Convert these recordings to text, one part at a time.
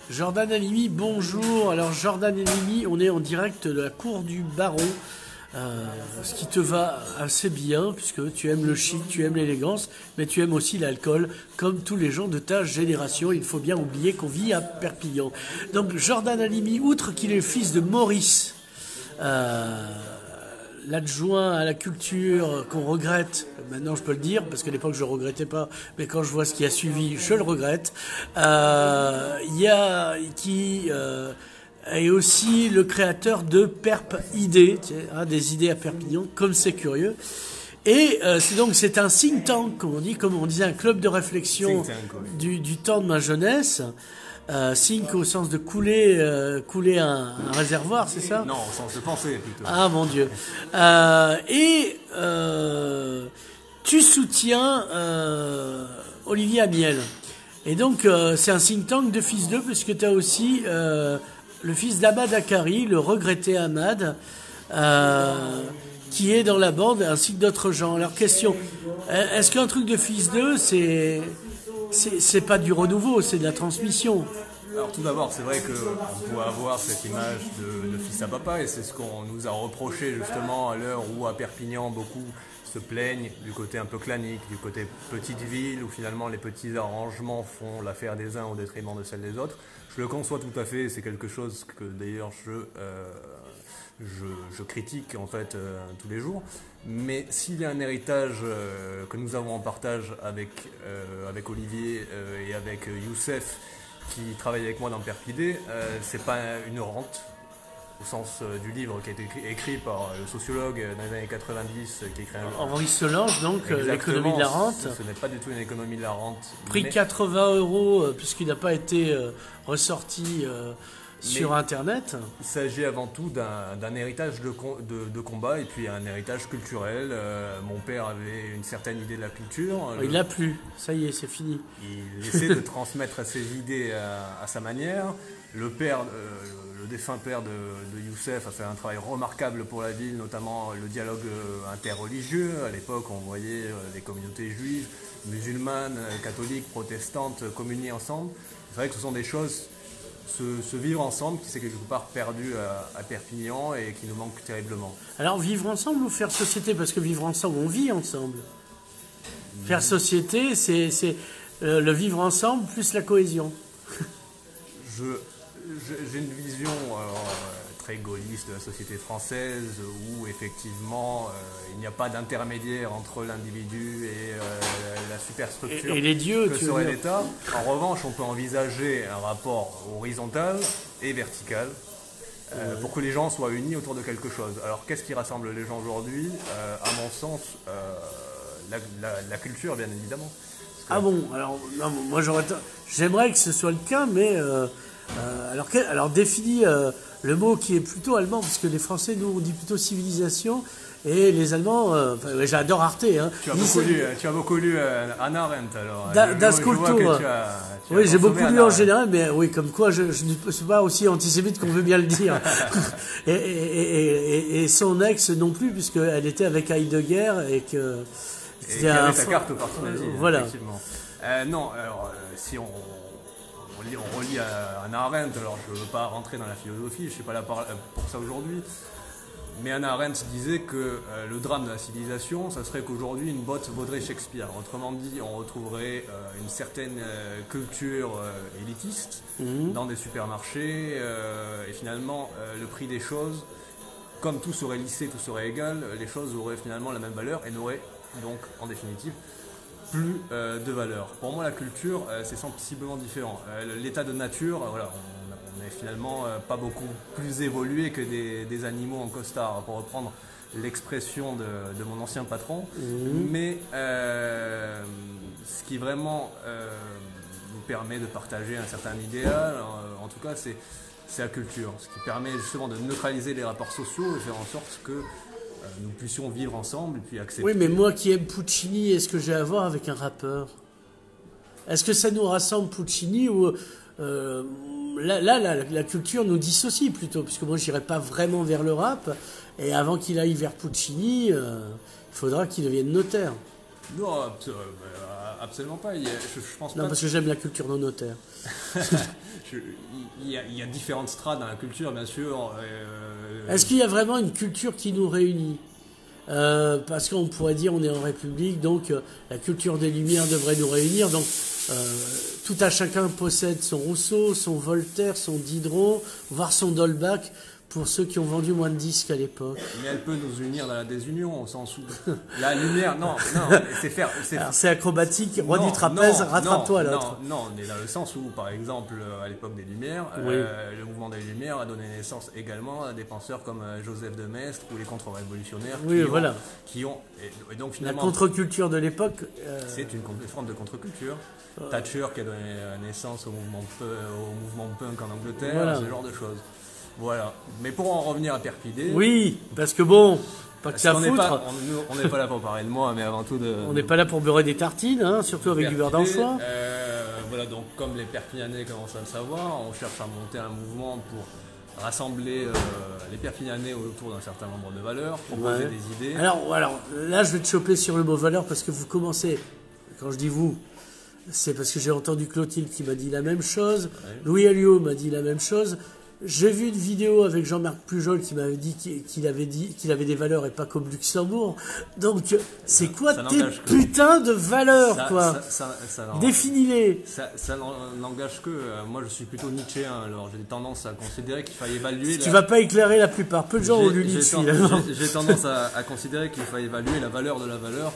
Jordan Halimi, bonjour. Alors Jordan Halimi, on est en direct de la cour du Baron, ce qui te va assez bien puisque tu aimes le chic, tu aimes l'élégance, mais tu aimes aussi l'alcool, comme tous les gens de ta génération. Il faut bien oublier qu'on vit à Perpignan. Donc Jordan Halimi, outre qu'il est le fils de Maurice, l'adjoint à la culture qu'on regrette, maintenant je peux le dire, parce qu'à l'époque je ne regrettais pas, mais quand je vois ce qui a suivi, je le regrette. Il y a qui est aussi le créateur de Perp Idées, des idées à Perpignan, comme c'est curieux. Et c'est un think tank, comme on disait, un club de réflexion du temps de ma jeunesse. Think au sens de couler un réservoir, c'est ça? Non, au sens de penser plutôt. Ah mon Dieu. Tu soutiens Olivier Amiel. Et donc c'est un think tank de fils d'eux, puisque tu as aussi le fils d'Ahmad Akari, le regretté Ahmad, qui est dans la bande, ainsi que d'autres gens. Alors question, est-ce qu'un truc de fils d'eux, c'est pas du renouveau, c'est de la transmission? Alors tout d'abord, c'est vrai qu'on peut avoir cette image de fils à papa, et c'est ce qu'on nous a reproché justement à l'heure où à Perpignan beaucoup se plaignent du côté un peu clanique, du côté petite ville, où finalement les petits arrangements font l'affaire des uns au détriment de celle des autres. Je le conçois tout à fait, c'est quelque chose que d'ailleurs je critique en fait tous les jours. Mais s'il y a un héritage que nous avons en partage avec Olivier et avec Youssef, qui travaille avec moi dans Perpidé, c'est pas une rente au sens du livre qui a été écrit par le sociologue dans les années 90 qui a écrit un livre. Henri Solange, donc l'économie de la rente. Ce n'est pas du tout une économie de la rente. Prix 80 € puisqu'il n'a pas été ressorti sur Internet. Il s'agit avant tout d'un héritage de combat et puis un héritage culturel. Mon père avait une certaine idée de la culture. Il l'a plus, ça y est, c'est fini. Il essaie de transmettre ses idées à sa manière. Le défunt père de Youssef a fait un travail remarquable pour la ville, notamment le dialogue interreligieux. À l'époque, on voyait les communautés juives, musulmanes, catholiques, protestantes communier ensemble. C'est vrai que ce sont des choses... Ce vivre ensemble qui s'est quelque part perdu à Perpignan et qui nous manque terriblement. Alors vivre ensemble ou faire société? Parce que vivre ensemble, on vit ensemble. Faire société, c'est le vivre ensemble plus la cohésion. J'ai une vision très gaulliste de la société française où effectivement il n'y a pas d'intermédiaire entre l'individu et la superstructure et les dieux, que serait l'État. En revanche, on peut envisager un rapport horizontal et vertical pour que les gens soient unis autour de quelque chose. Alors qu'est-ce qui rassemble les gens aujourd'hui? À mon sens, la culture, bien évidemment. Ah bon? Alors non, moi j'aimerais que ce soit le cas, mais alors définis le mot qui est plutôt allemand, parce que les Français, nous, on dit plutôt civilisation, et les Allemands, j'adore Arte. Hein. Tu as beaucoup lu Hannah Arendt, alors. Das Kultur. Oui, j'ai beaucoup lu en général, mais oui, comme quoi je ne suis pas aussi antisémite qu'on veut bien le dire. et son ex non plus, puisqu'elle était avec Heidegger, et que... C'était avait sa carte personnalisée, voilà. Effectivement. Non, alors, si on relit à Hannah Arendt, alors je ne veux pas rentrer dans la philosophie, je ne suis pas là pour ça aujourd'hui, mais Hannah Arendt disait que le drame de la civilisation, ça serait qu'aujourd'hui une botte vaudrait Shakespeare. Autrement dit, on retrouverait une certaine culture élitiste dans des supermarchés, et finalement le prix des choses, comme tout serait lissé, tout serait égal, les choses auraient finalement la même valeur et n'auraient donc en définitive plus de valeur. Pour moi, la culture, c'est sensiblement différent. L'état de nature, voilà, on est finalement pas beaucoup plus évolué que des animaux en costard, pour reprendre l'expression de mon ancien patron. Mais ce qui vraiment nous permet de partager un certain idéal, en tout cas, c'est la culture. Ce qui permet justement de neutraliser les rapports sociaux et faire en sorte que nous puissions vivre ensemble et puis accepter. Oui, mais moi qui aime Puccini, est-ce que j'ai à voir avec un rappeur? Est-ce que ça nous rassemble, Puccini, ou la culture nous dissocie plutôt, puisque moi j'irai pas vraiment vers le rap, et avant qu'il aille vers Puccini, il faudra qu'il devienne notaire. Non, absolument pas. Je pense non, pas parce que j'aime la culture non notaire. Je il y a différentes strates dans la culture, bien sûr. Est-ce qu'il y a vraiment une culture qui nous réunit? Parce qu'on pourrait dire on est en République, donc la culture des Lumières devrait nous réunir. Donc tout à chacun possède son Rousseau, son Voltaire, son Diderot, voire son Dolbach, pour ceux qui ont vendu moins de disques à l'époque. Mais elle peut nous unir dans la désunion, au sens où la lumière, non, c'est acrobatique, roi du trapèze, rattrape-toi l'autre. Non, on est dans le sens où, par exemple, à l'époque des Lumières, le mouvement des Lumières a donné naissance également à des penseurs comme Joseph de Maistre ou les contre-révolutionnaires qui ont et donc finalement, la contre-culture de l'époque. C'est une forme de contre-culture. Thatcher qui a donné naissance au mouvement punk en Angleterre, ce genre de choses. Voilà. Mais pour en revenir à Perpidé... Oui, parce que bon, pas que ça à foutre. On n'est pas là pour parler de moi, mais avant tout de... On n'est pas là pour beurrer des tartines, hein, surtout avec du beurre d'anchois. Voilà, donc comme les Perpignanais commencent à le savoir, on cherche à monter un mouvement pour rassembler les Perpignanais autour d'un certain nombre de valeurs, proposer des idées. Alors, là, je vais te choper sur le mot valeur, parce que vous commencez, quand je dis vous, c'est parce que j'ai entendu Clotilde qui m'a dit la même chose, Louis Alliot m'a dit la même chose. J'ai vu une vidéo avec Jean-Marc Pujol qui m'avait dit qu'il avait des valeurs et pas comme Luxembourg. Donc, c'est quoi tes putains de valeurs, quoi? Définis-les. Ça n'engage que. Moi, je suis plutôt nietzschéen, alors j'ai tendance à considérer qu'il faille évaluer. Tu vas pas éclarer la plupart. Peu de gens ont lu Nietzsche. J'ai tendance à considérer qu'il faille évaluer la valeur de la valeur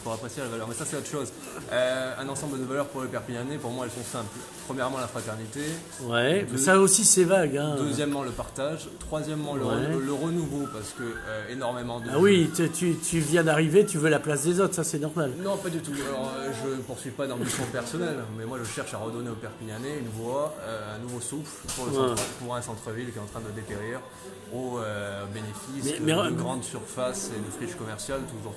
pour apprécier la valeur. Mais ça, c'est autre chose. Un ensemble de valeurs pour les Perpignanais, pour moi, elles sont simples. Premièrement, la fraternité. Ouais, ça aussi, c'est vague, hein. Deuxièmement, le partage. Troisièmement, le renouveau, parce que énormément de... Ah oui, tu viens d'arriver, tu veux la place des autres, ça c'est normal. Non, pas du tout. Alors, je ne poursuis pas d'ambition personnelle, mais moi je cherche à redonner aux Perpignanais une voix, un nouveau souffle pour un centre-ville qui est en train de dépérir, au bénéfice de grandes surfaces et de friches commerciales toujours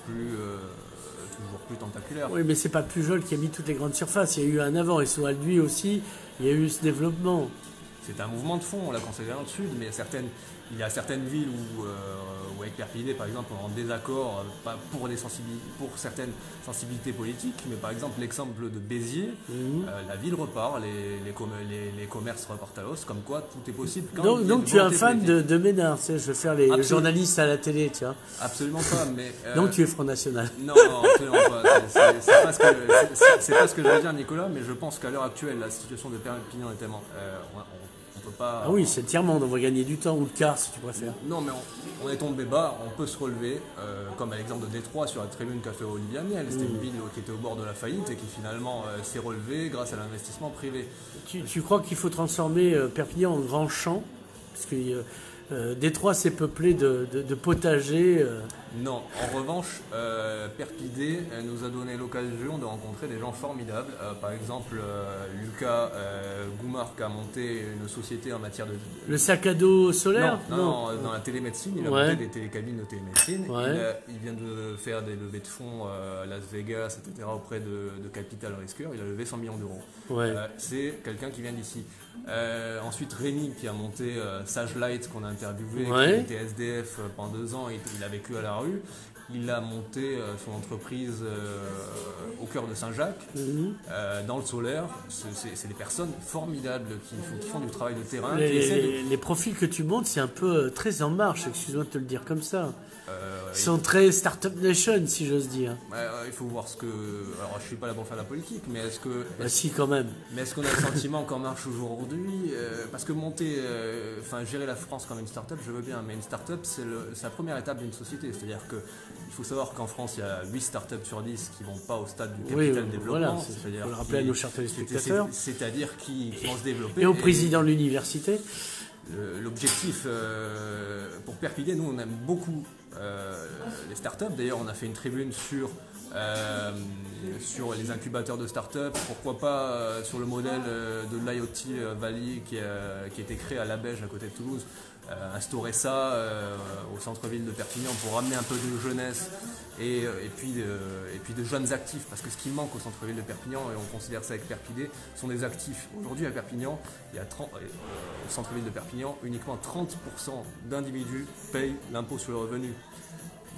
plus tentaculaires. Oui, mais c'est pas Pujol qui a mis toutes les grandes surfaces, il y a eu un avant, et soit lui aussi, il y a eu ce développement. C'est un mouvement de fond, on l'a considéré dans le sud, mais il y a certaines villes où avec Perpignan, par exemple, on est en désaccord, pas pour certaines sensibilités politiques, mais par exemple l'exemple de Béziers, la ville repart, les commerces repartent à l'os, comme quoi tout est possible. Donc tu es un fan de Ménard, tu sais, je veux faire les journalistes à la télé, tu vois. Absolument pas, mais... Donc tu es Front National. Non, absolument pas. C'est pas ce que je veux dire, Nicolas, mais je pense qu'à l'heure actuelle, la situation de Perpignan est tellement... Ah oui, c'est le tiers-monde, on va gagner du temps, ou le quart si tu préfères. Non, mais on est tombé bas, on peut se relever, comme à l'exemple de Détroit sur la tribune qu'a fait Olivier Amiel. C'était une ville qui était au bord de la faillite et qui finalement s'est relevée grâce à l'investissement privé. Tu crois qu'il faut transformer Perpignan en grand champ? Parce que Détroit s'est peuplé de potagers. Non, en revanche, Perpidé nous a donné l'occasion de rencontrer des gens formidables. Par exemple, Lucas Goumar qui a monté une société en matière de... Le sac à dos solaire? Non, dans la télémédecine, il a monté des télécabines de télémédecine. Il vient de faire des levées de fonds à Las Vegas, etc. auprès de Capital Risqueur. Il a levé 100 millions d'euros. C'est quelqu'un qui vient d'ici. Ensuite, Rémi qui a monté Sage Light qu'on a interviewé, qui a été SDF pendant 2 ans, il a vécu à la rue. Il a monté son entreprise au cœur de Saint-Jacques, dans le solaire. C'est des personnes formidables qui font du travail de terrain. Les profils que tu montes, c'est un peu très en marche, excuse-moi de te le dire comme ça. Ils sont très Startup Nation, si j'ose dire. Il faut voir ce que... Alors, je ne suis pas là pour faire la politique, mais est-ce que... si, quand même. Mais est-ce qu'on a le sentiment qu'en marche aujourd'hui parce que gérer la France comme une start-up, je veux bien, mais une start-up, c'est la première étape d'une société. C'est-à-dire qu'il faut savoir qu'en France, il y a 8 start-up sur 10 qui ne vont pas au stade du capital développement. Il faut le rappeler à nos chers téléspectateurs. C'est-à-dire qui vont se développer. Et au président de l'université. L'objectif pour Perpignan, nous on aime beaucoup les startups. D'ailleurs, on a fait une tribune sur les incubateurs de startups. Pourquoi pas sur le modèle de l'IoT Valley qui a été créé à Labège à côté de Toulouse. Instaurer ça au centre-ville de Perpignan pour ramener un peu de jeunesse et puis de jeunes actifs, parce que ce qui manque au centre-ville de Perpignan, et on considère ça avec Perpidé, sont des actifs. Aujourd'hui à Perpignan, il y a au centre-ville de Perpignan, uniquement 30% d'individus payent l'impôt sur le revenu.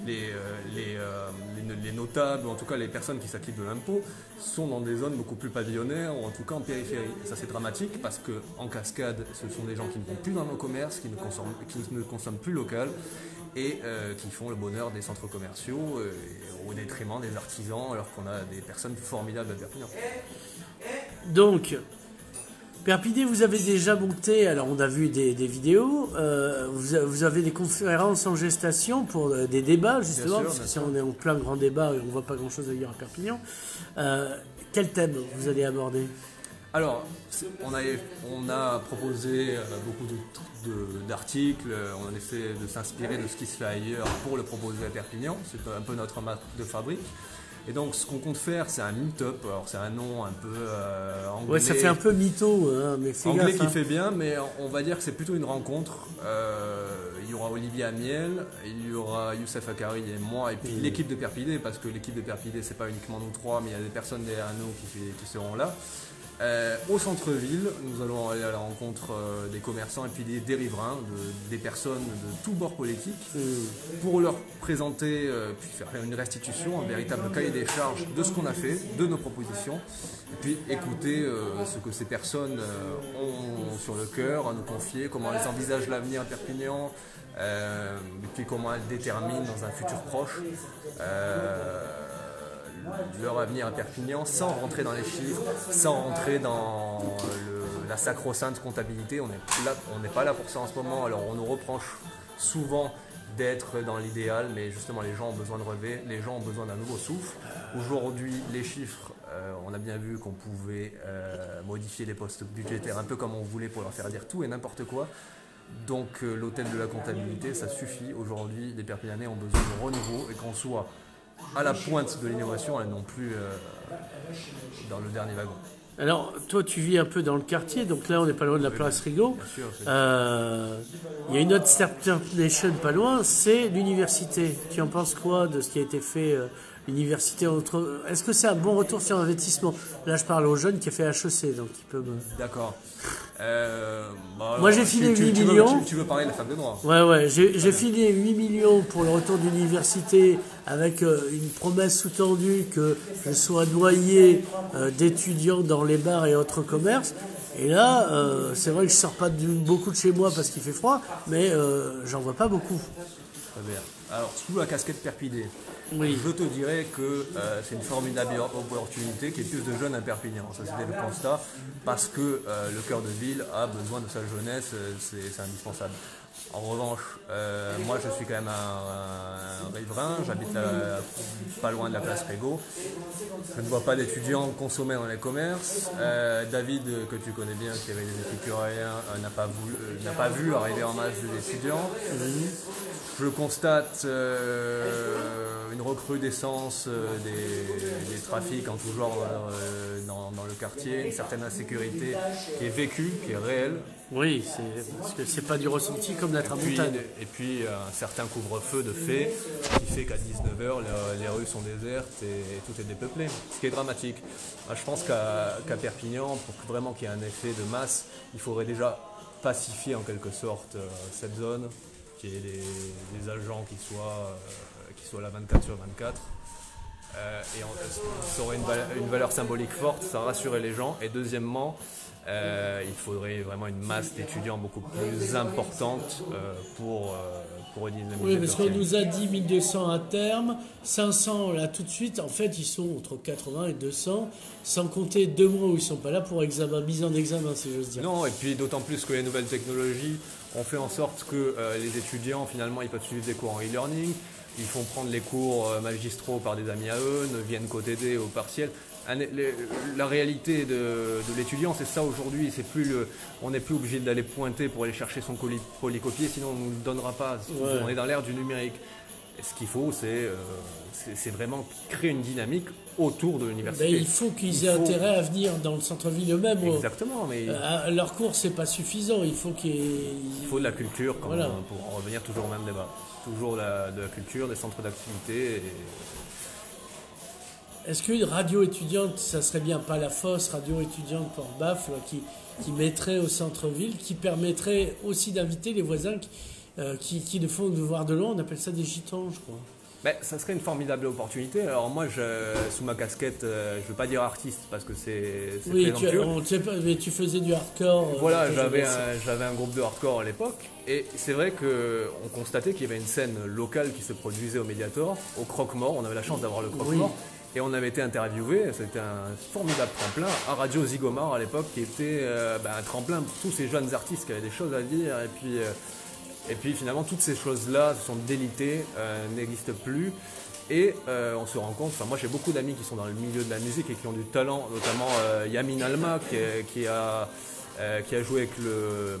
les notables, ou en tout cas les personnes qui s'acquittent de l'impôt, sont dans des zones beaucoup plus pavillonnaires, ou en tout cas en périphérie. Et ça, c'est dramatique parce qu'en cascade, ce sont des gens qui ne vont plus dans nos commerces, qui ne consomment plus local, et qui font le bonheur des centres commerciaux au détriment des artisans, alors qu'on a des personnes formidables à Perpignan. Donc, Perpignan, vous avez déjà monté, alors on a vu des vidéos, vous avez des conférences en gestation pour des débats, justement, parce que si on est en plein grand débat et on ne voit pas grand-chose à dire à Perpignan. Quel thème vous allez aborder ? Alors, on a proposé beaucoup d'articles, on essaie de s'inspirer de ce qui se fait ailleurs pour le proposer à Perpignan, c'est un peu notre marque de fabrique. Et donc ce qu'on compte faire, c'est un meet-up, alors c'est un nom un peu anglais. Ouais, ça fait un peu mytho, hein, mais fais anglais gaffe, qui fait bien, mais on va dire que c'est plutôt une rencontre. Il y aura Olivier Amiel, il y aura Youssef Akari et moi, et puis l'équipe de Perpignan, parce que l'équipe de Perpignan, c'est pas uniquement nous trois, mais il y a des personnes derrière nous qui seront là. Au centre-ville, nous allons aller à la rencontre des commerçants et puis des riverains, des personnes de tous bords politiques, pour leur présenter, puis faire une restitution, un véritable cahier des charges de ce qu'on a fait, de nos propositions, et puis écouter ce que ces personnes ont sur le cœur, à nous confier, comment elles envisagent l'avenir à Perpignan, et puis comment elles déterminent dans un futur proche leur avenir à Perpignan, sans rentrer dans les chiffres, sans rentrer dans la sacro-sainte comptabilité. On n'est pas là pour ça en ce moment. Alors on nous reproche souvent d'être dans l'idéal, mais justement les gens ont besoin de relever, les gens ont besoin d'un nouveau souffle. Aujourd'hui, les chiffres, on a bien vu qu'on pouvait modifier les postes budgétaires un peu comme on voulait pour leur faire dire tout et n'importe quoi. Donc l'hôtel de la comptabilité, ça suffit. Aujourd'hui, les Perpignanais ont besoin de renouveau et qu'on soit à la pointe de l'innovation et non plus dans le dernier wagon. Alors, toi, tu vis un peu dans le quartier, donc là, on n'est pas loin de la place Rigaud. Bien sûr. Il y a une autre Startup Nation pas loin, c'est l'université. Tu en penses quoi de ce qui a été fait l'université Est-ce que c'est un bon retour sur investissement ? Là, je parle aux jeunes qui a fait HEC, donc ils peuvent... D'accord. Moi, j'ai filé 8 millions. Tu veux parler de la fac de droit ? Ouais. J'ai filé 8 millions pour le retour de l'université avec une promesse sous-tendue que je sois noyé d'étudiants dans les bars et autres commerces. Et là, c'est vrai que je sors pas beaucoup de chez moi parce qu'il fait froid, mais j'en vois pas beaucoup. Très bien. Alors, sous la casquette Perpignan, Oui. je te dirais que c'est une formidable opportunité qu'il y ait plus de jeunes à Perpignan. Ça, c'était le constat, parce que le cœur de ville a besoin de sa jeunesse, c'est indispensable. En revanche, moi je suis quand même un riverain, j'habite pas loin de la place Rigaud. Je ne vois pas d'étudiants consommer dans les commerces. David, que tu connais bien, qui avait des épicuriens, n'a pas vu arriver en masse d'étudiants. Je constate une recrudescence des trafics en tout genre dans le quartier, une certaine insécurité qui est vécue, qui est réelle. Oui, parce que c'est pas du ressenti comme d'être à montagne. Et puis un certain couvre-feu de fait qui fait qu'à 19h les rues sont désertes et tout est dépeuplé, ce qui est dramatique. Moi, je pense qu'à Perpignan, pour vraiment qu'il y ait un effet de masse, il faudrait déjà pacifier en quelque sorte cette zone, qu'il y ait des agents qui soient là 24/24. Et ça aurait une valeur symbolique forte, ça rassurait les gens. Et deuxièmement, il faudrait vraiment une masse d'étudiants beaucoup plus importante pour redynamiser. Oui, parce qu'on nous a dit 1200 à terme, 500 là tout de suite. En fait, ils sont entre 80 et 200, sans compter 2 mois où ils ne sont pas là pour mise en examen, si j'ose dire. Non, et puis d'autant plus que les nouvelles technologies ont fait en sorte que les étudiants, finalement, ils peuvent suivre des cours en e-learning. Ils font prendre les cours magistraux par des amis à eux, ne viennent qu'au au partiel. La réalité de l'étudiant, c'est ça aujourd'hui. On n'est plus obligé d'aller pointer pour aller chercher son polycopier, sinon on ne nous le donnera pas. Ouais. On est dans l'ère du numérique. Et ce qu'il faut, c'est vraiment créer une dynamique autour de l'université. Mais il faut qu'ils aient intérêt à venir dans le centre-ville eux-mêmes. Exactement. Mais leur cours, c'est pas suffisant. Il faut de la culture pour en revenir toujours au même débat. Toujours de la culture, des centres d'activité. Est-ce qu'une radio étudiante, ça serait bien pas la fausse radio étudiante Port-Baf, qui mettrait au centre-ville, qui permettrait aussi d'inviter les voisins qui nous font nous voir de loin, on appelle ça des gitans, je crois. Ben, ça serait une formidable opportunité. Alors moi, sous ma casquette, je ne veux pas dire artiste parce que c'est Oui, présomptueux. mais tu faisais du hardcore. Voilà, j'avais un groupe de hardcore à l'époque. Et c'est vrai qu'on constatait qu'il y avait une scène locale qui se produisait au Mediator, au Croque-Mort. On avait la chance d'avoir le Croque-Mort. Oui. Et on avait été interviewé, c'était un formidable tremplin à Radio Zigomar à l'époque, qui était un tremplin pour tous ces jeunes artistes qui avaient des choses à dire. Et puis finalement, toutes ces choses-là se sont délitées, n'existent plus. Et on se rend compte, moi j'ai beaucoup d'amis qui sont dans le milieu de la musique et qui ont du talent, notamment Yamin Alma qui a joué avec le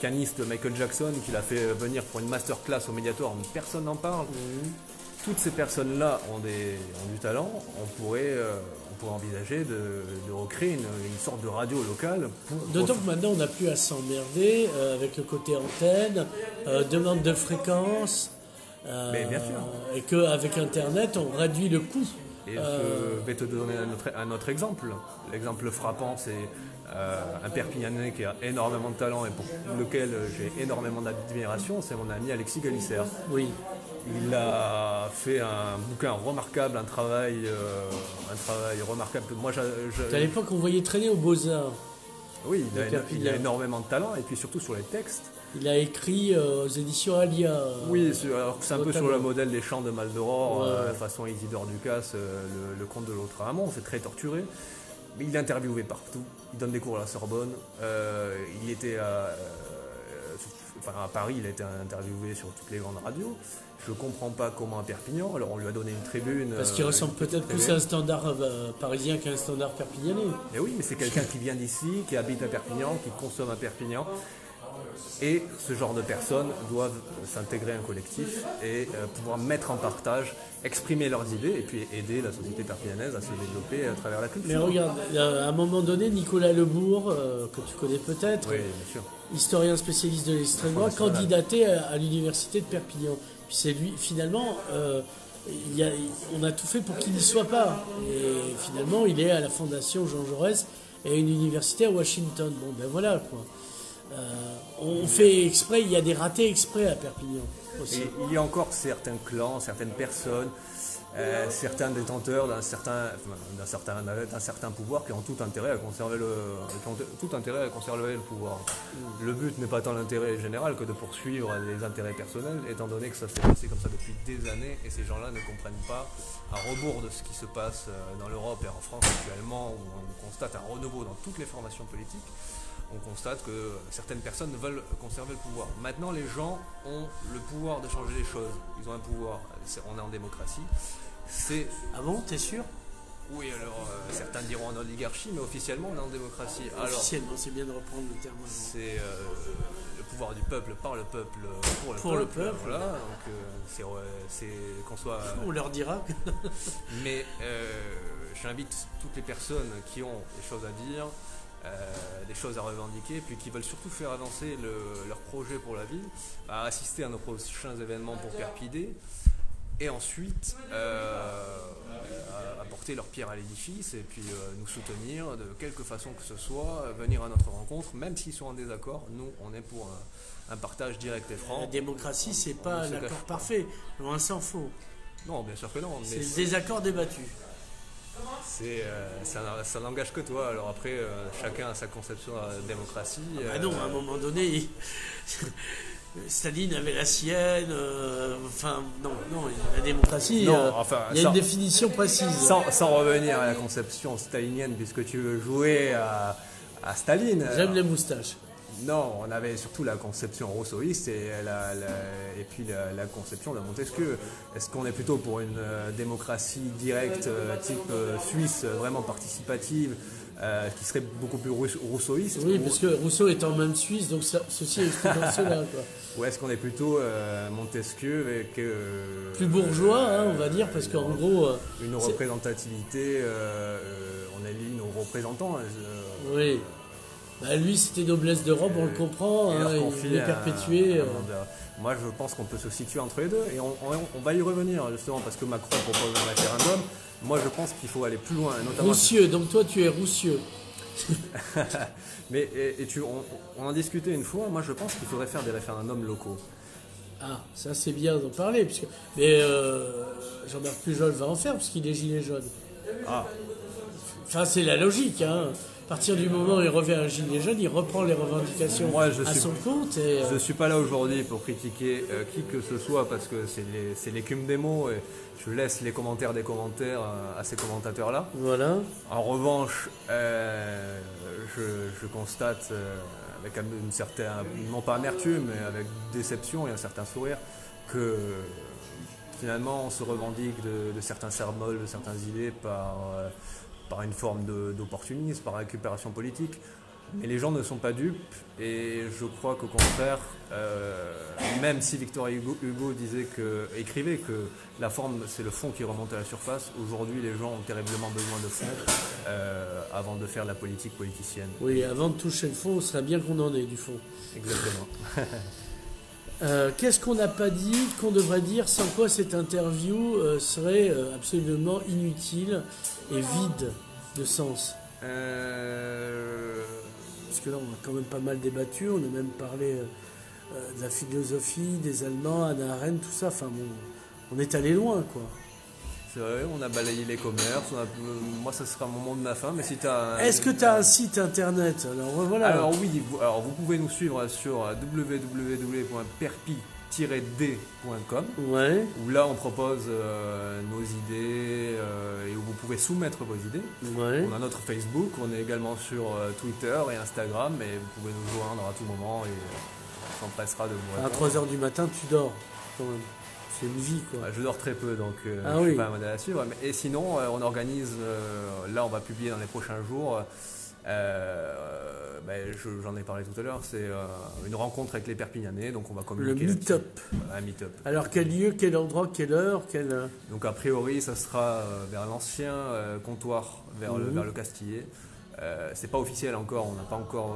pianiste Michael Jackson, qui l'a fait venir pour une masterclass au Mediator, personne n'en parle. Toutes ces personnes-là ont du talent, on pourrait envisager de recréer une sorte de radio locale. D'autant que maintenant on n'a plus à s'emmerder avec le côté antenne, demande de fréquence, mais bien sûr. Et qu'avec Internet on réduit le coût. Et je vais te donner un autre exemple. L'exemple frappant, c'est un Perpignanais qui a énormément de talent et pour lequel j'ai énormément d'admiration, c'est mon ami Alexis Galisser. Oui. Il a fait un bouquin remarquable, un travail remarquable. Moi, à l'époque, on voyait traîner aux Beaux-Arts. Oui, il a énormément de talent et puis surtout sur les textes. Il a écrit aux éditions Alia. Oui, alors c'est un peu sur le modèle des chants de Maldoror, façon Isidore Ducasse, le conte de l'autre amant, c'est très torturé. Mais il est interviewé partout, il donne des cours à la Sorbonne, il était à Paris, il a été interviewé sur toutes les grandes radios. Je ne comprends pas comment à Perpignan, alors on lui a donné une tribune. Parce qu'il ressemble peut-être plus à un standard parisien qu'à un standard perpignanais. Mais oui, mais c'est quelqu'un qui vient d'ici, qui habite à Perpignan, qui consomme à Perpignan. Et ce genre de personnes doivent s'intégrer à un collectif et pouvoir mettre en partage, exprimer leurs idées et puis aider la société perpignanaise à se développer à travers la culture. Mais regarde, à un moment donné, Nicolas Lebourg, que tu connais peut-être, oui, bien sûr, historien spécialiste de l'extrême droite, candidaté à l'université de Perpignan. Puis c'est lui, finalement, on a tout fait pour qu'il n'y soit pas. Et finalement, il est à la Fondation Jean Jaurès et à une université à Washington. Bon, ben voilà, quoi. On fait exprès, il y a des ratés exprès à Perpignan aussi. Et il y a encore certains clans, certaines personnes, certains détenteurs d'un certain pouvoir qui ont tout intérêt à conserver le pouvoir. Le but n'est pas tant l'intérêt général que de poursuivre les intérêts personnels, étant donné que ça s'est passé comme ça depuis des années et ces gens-là ne comprennent pas, à rebours de ce qui se passe dans l'Europe et en France actuellement, où on constate un renouveau dans toutes les formations politiques. On constate que certaines personnes veulent conserver le pouvoir. Maintenant, les gens ont le pouvoir de changer les choses. Ils ont un pouvoir. On est en démocratie. Ah bon, t'es sûr ? Oui, alors certains diront en oligarchie, mais officiellement, on est en démociratie. Officiellement, c'est bien de reprendre le terme. C'est le pouvoir du peuple, par le peuple, pour le peuple. Voilà, donc c'est qu'on soit... On leur dira. Mais j'invite toutes les personnes qui ont des choses à dire, des choses à revendiquer, puis qui veulent surtout faire avancer leur projet pour la ville, à assister à nos prochains événements pour Perpidé, et ensuite apporter leur pierre à l'édifice, et puis nous soutenir de quelque façon que ce soit, venir à notre rencontre, même s'ils sont en désaccord. Nous, on est pour un partage direct et franc. La démocratie, c'est pas l'accord parfait, loin s'en faut. Non, bien sûr que non. C'est le désaccord débattu. Ça n'engage que toi. Alors après, chacun a sa conception de la démocratie. Non, à un moment donné, Staline avait la sienne. Non, la démocratie, il y a une définition précise. Sans revenir à la conception stalinienne, puisque tu veux jouer à Staline. J'aime les moustaches. Non, on avait surtout la conception rousseauiste et puis la conception de Montesquieu. Est-ce qu'on est plutôt pour une démocratie directe type suisse, vraiment participative, qui serait beaucoup plus rousseauiste? Oui, parce que Rousseau est en même Suisse, donc ceci est dans cela. Ou est-ce qu'on est plutôt Montesquieu avec... plus bourgeois, on va dire, parce qu'en gros... une représentativité, on élit nos représentants. Oui. Lui, c'était noblesse de robe, on le comprend, il est perpétué. Moi, je pense qu'on peut se situer entre les deux, et on va y revenir, justement, parce que Macron propose un référendum. Moi, je pense qu'il faut aller plus loin. Notamment... Roussieux, donc toi, tu es Roussieux. Mais on en discutait une fois, moi, je pense qu'il faudrait faire des référendums locaux. Ah, ça c'est bien d'en parler, mais Jean-Marc Pujol va en faire, puisqu'il est gilet jaune. Ah, Enfin, c'est la logique, hein. À partir du moment où il revient un gilet jaune, il reprend les revendications à son compte. Je ne suis pas là aujourd'hui pour critiquer qui que ce soit parce que c'est l'écume des mots et je laisse les commentaires des commentaires à ces commentateurs-là. Voilà. En revanche, je constate avec une certaine, non pas amertume, mais avec déception et un certain sourire que finalement on se revendique de certains symboles, de certaines idées par une forme d'opportunisme, par récupération politique. Mais les gens ne sont pas dupes et je crois qu'au contraire, même si Victor Hugo écrivait que la forme c'est le fond qui remonte à la surface, aujourd'hui les gens ont terriblement besoin de fond avant de faire de la politique politicienne. Oui, avant de toucher le fond, on serait bien qu'on en ait du fond. Exactement. Qu'est-ce qu'on n'a pas dit, qu'on devrait dire, sans quoi cette interview serait absolument inutile et vide de sens? Parce que là, on a quand même pas mal débattu, on a même parlé de la philosophie, des Allemands, Hannah Arendt, tout ça. Enfin bon, on est allé loin, quoi. C'est vrai, on a balayé les commerces, moi ça sera mon mot de ma fin, mais si tu as... Est-ce que tu as un site internet? Alors voilà. Alors oui, vous pouvez nous suivre sur www.perpi-d.com Ouais. où là on propose nos idées et où vous pouvez soumettre vos idées. Ouais. On a notre Facebook, on est également sur Twitter et Instagram et vous pouvez nous joindre à tout moment et on s'empressera de vous répondre. À 3h du matin, tu dors quand même. C'est une vie, quoi. Je dors très peu, donc je Ah suis oui. pas un modèle à suivre. Et sinon, on organise, là on va publier dans les prochains jours, j'en ai parlé tout à l'heure, c'est une rencontre avec les Perpignanais, donc on va communiquer. Le meet-up. Un meet-up. Alors quel lieu, quel endroit, quelle heure, Donc a priori, ça sera vers l'ancien comptoir, vers le Castillet. C'est pas officiel encore, on n'a pas encore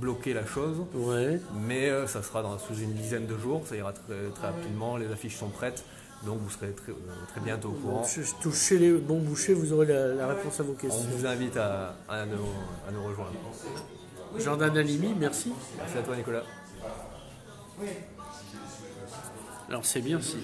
bloqué la chose, Ouais. mais ça sera sous une dizaine de jours, ça ira très, très rapidement, les affiches sont prêtes, donc vous serez très, très bientôt au courant. Touchez les bons bouchers, vous aurez la réponse à vos questions. On vous invite à nous rejoindre. Jordan Halimi, merci. Merci à toi Nicolas. Alors c'est bien si...